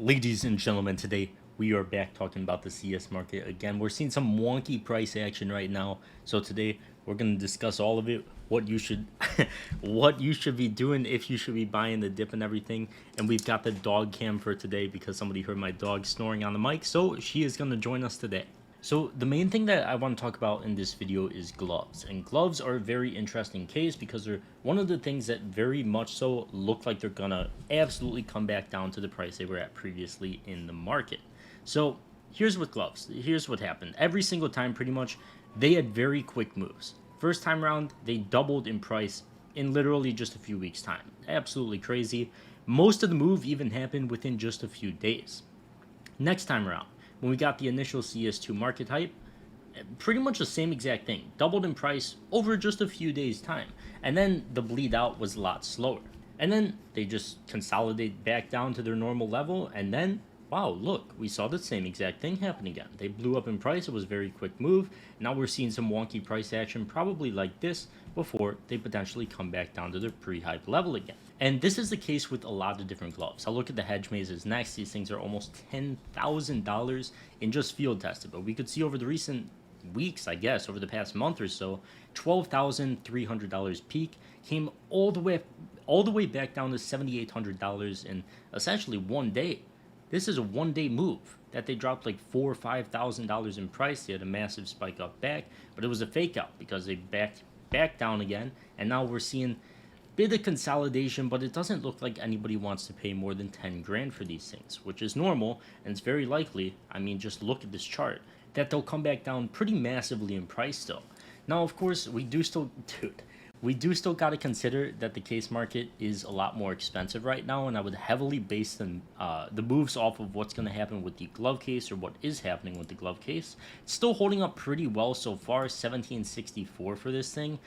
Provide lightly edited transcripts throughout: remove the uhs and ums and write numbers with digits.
Ladies and gentlemen, today we are back talking about the CS market again. We're seeing some wonky price action right now. So today we're going to discuss all of it, what you should what you should be doing, if you should be buying the dip and everything. And we've got the dog cam for today because somebody heard my dog snoring on the mic. So she is going to join us today. So the main thing that I want to talk about in this video is gloves. And gloves are a very interesting case because they're one of the things that very much so look like they're gonna absolutely come back down to the price they were at previously in the market. So here's what gloves, here's what happened. Every single time pretty much they had very quick moves. First time around, they doubled in price in literally just a few weeks time. Absolutely crazy. Most of the move even happened within just a few days. Next time around, when we got the initial CS2 market hype, pretty much the same exact thing, doubled in price over just a few days time, and then the bleed out was a lot slower, and then they just consolidate back down to their normal level, and then wow, look, we saw the same exact thing happen again. They blew up in price. It was a very quick move. Now we're seeing some wonky price action, probably like this, before they potentially come back down to their pre-hype level again. And this is the case with a lot of different gloves. I'll look at the hedge mazes next. These things are almost $10,000 in just field tested, but we could see over the recent weeks, I guess, over the past month or so, $12,300 peak came all the way back down to $7,800 in essentially one day. This is a one-day move that they dropped like $4,000 or $5,000 in price. They had a massive spike up back, but it was a fake out because they backed back down again, and now we're seeing bit of consolidation, but it doesn't look like anybody wants to pay more than 10 grand for these things, which is normal, and it's very likely, I mean, just look at this chart, that they'll come back down pretty massively in price still. Now, of course, we do still got to consider that the case market is a lot more expensive right now, and I would heavily base the moves off of what's going to happen with the glove case, or what is happening with the glove case. It's still holding up pretty well so far, 1764 for this thing.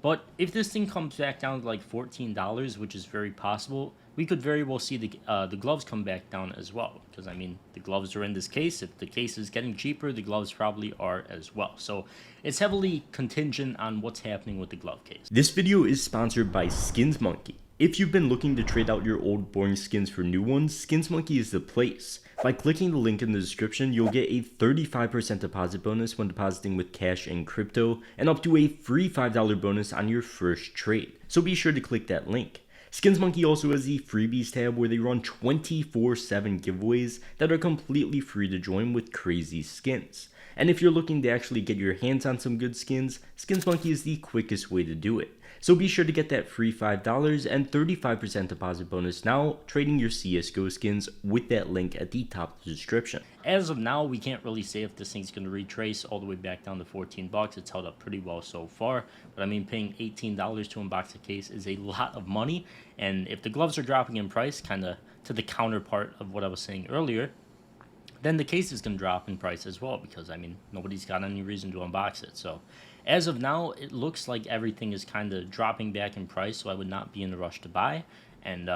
But if this thing comes back down to like $14, which is very possible, we could very well see the gloves come back down as well. Because, I mean, the gloves are in this case. If the case is getting cheaper, the gloves probably are as well. So it's heavily contingent on what's happening with the glove case. This video is sponsored by Skins Monkey. If you've been looking to trade out your old boring skins for new ones, Skins Monkey is the place. By clicking the link in the description, you'll get a 35% deposit bonus when depositing with cash and crypto, and up to a free $5 bonus on your first trade. So be sure to click that link. Skins Monkey also has the freebies tab where they run 24/7 giveaways that are completely free to join with crazy skins. And if you're looking to actually get your hands on some good skins, Skins Monkey is the quickest way to do it. So be sure to get that free $5 and 35% deposit bonus now, trading your CSGO skins with that link at the top of the description. As of now, we can't really say if this thing's going to retrace all the way back down to 14 bucks. It's held up pretty well so far, but I mean, paying $18 to unbox a case is a lot of money, and if the gloves are dropping in price, kind of to the counterpart of what I was saying earlier, then the case is going to drop in price as well, because I mean, nobody's got any reason to unbox it. So as of now, it looks like everything is kind of dropping back in price, so I would not be in a rush to buy, and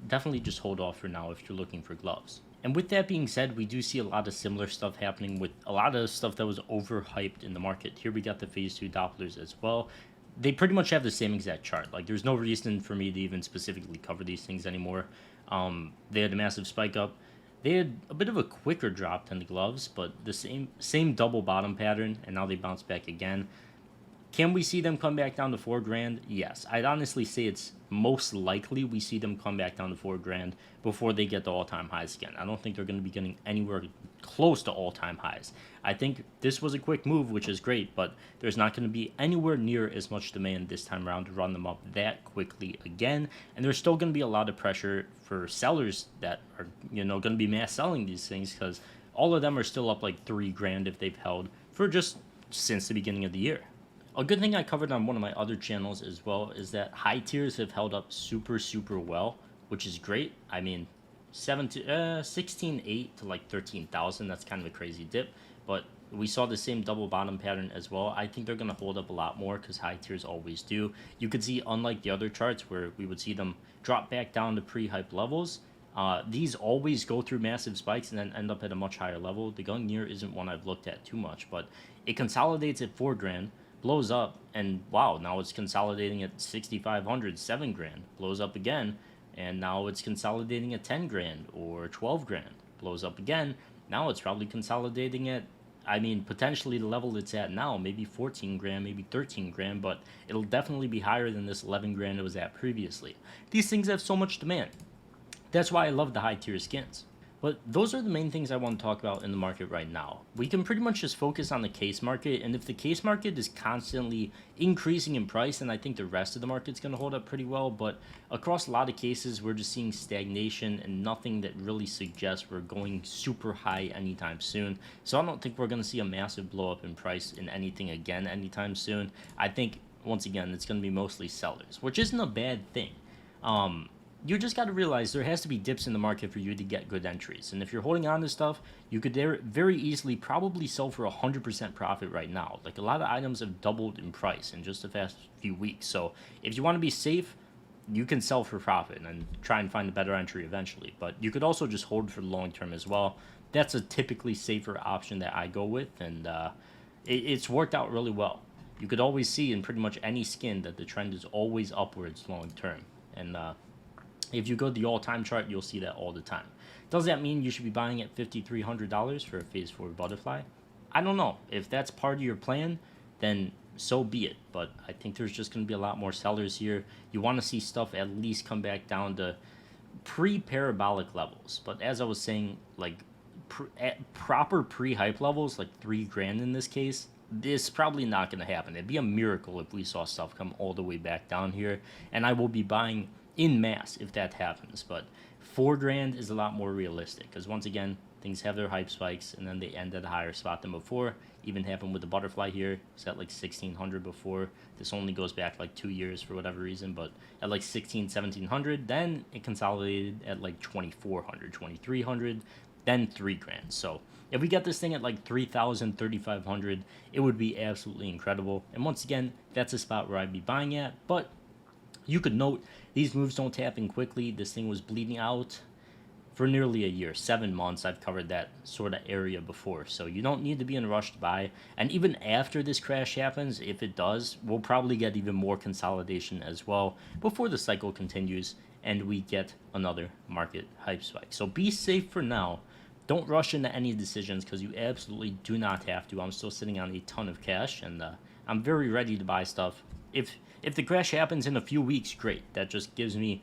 definitely just hold off for now if you're looking for gloves. And with that being said, we do see a lot of similar stuff happening with a lot of stuff that was overhyped in the market. Here we got the phase 2 Dopplers as well. They pretty much have the same exact chart. Like, there's no reason for me to even specifically cover these things anymore. They had a massive spike up. They had a bit of a quicker drop than the gloves, but the same double bottom pattern, and now they bounce back again. Can we see them come back down to 4 grand? Yes. I'd honestly say it's most likely we see them come back down to 4 grand before they get to all-time highs again. I don't think they're going to be getting anywhere close to all-time highs. I think this was a quick move, which is great, but there's not going to be anywhere near as much demand this time around to run them up that quickly again. And there's still going to be a lot of pressure for sellers that are, going to be mass selling these things, because all of them are still up like 3 grand if they've held for just since the beginning of the year. A good thing I covered on one of my other channels as well is that high tiers have held up super well, which is great. I mean, 16.8 to like 13,000, that's kind of a crazy dip, but we saw the same double bottom pattern as well. I think they're going to hold up a lot more because high tiers always do. You could see, unlike the other charts where we would see them drop back down to pre-hype levels, these always go through massive spikes and then end up at a much higher level. The Gungnir isn't one I've looked at too much, but it consolidates at 4 grand, blows up, and wow, now it's consolidating at 6,500, 7 grand, blows up again, and now it's consolidating at 10 grand or 12 grand. blows up again, now it's probably consolidating at, I mean, potentially the level it's at now, maybe 14 grand, maybe 13 grand, but it'll definitely be higher than this 11 grand it was at previously. These things have so much demand. That's why I love the high tier skins. But those are the main things I want to talk about in the market right now. We can pretty much just focus on the case market, and if the case market is constantly increasing in price, then I think the rest of the market's going to hold up pretty well. But across a lot of cases, we're just seeing stagnation and nothing that really suggests we're going super high anytime soon. So I don't think we're going to see a massive blow up in price in anything again anytime soon. I think, once again, it's going to be mostly sellers, which isn't a bad thing. You just got to realize there has to be dips in the market for you to get good entries. And if you're holding on to stuff, you could very easily probably sell for 100% profit right now. Like, a lot of items have doubled in price in just the past few weeks. So if you want to be safe, you can sell for profit and try and find a better entry eventually. But you could also just hold for the long term as well. That's a typically safer option that I go with, and it's worked out really well. You could always see in pretty much any skin that the trend is always upwards long term. And if you go to the all-time chart, you'll see that all the time. Does that mean you should be buying at $5,300 for a Phase 4 Butterfly? I don't know. If that's part of your plan, then so be it. But I think there's just going to be a lot more sellers here. You want to see stuff at least come back down to pre-parabolic levels. But as I was saying, like at proper pre-hype levels, like 3 grand in this case, this is probably not going to happen. It'd be a miracle if we saw stuff come all the way back down here. And I will be buying in mass if that happens, but 4 grand is a lot more realistic, because once again, things have their hype spikes and then they end at a higher spot than before. Even happened with the Butterfly here. It's at like 1600 before. This only goes back like 2 years for whatever reason, but at like 1700, then it consolidated at like 2400, 2300, then 3 grand. So if we get this thing at like 3000, 3500, it would be absolutely incredible. And once again, that's a spot where I'd be buying at. But you could note, these moves don't happen quickly. This thing was bleeding out for nearly a year, 7 months. I've covered that sort of area before, so you don't need to be in a rush to buy. And even after this crash happens, if it does, we'll probably get even more consolidation as well before the cycle continues and we get another market hype spike. So be safe for now. Don't rush into any decisions, because you absolutely do not have to. I'm still sitting on a ton of cash, and I'm very ready to buy stuff. If the crash happens in a few weeks, great. That just gives me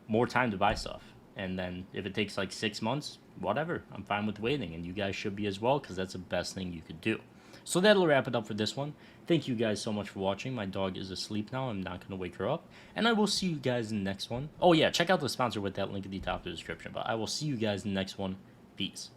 more time to buy stuff. And then if it takes like 6 months, whatever, I'm fine with waiting. And you guys should be as well, because that's the best thing you could do. So that'll wrap it up for this one. Thank you guys so much for watching. My dog is asleep now. I'm not going to wake her up. And I will see you guys in the next one. Oh yeah, check out the sponsor with that link at the top of the description. But I will see you guys in the next one. Peace.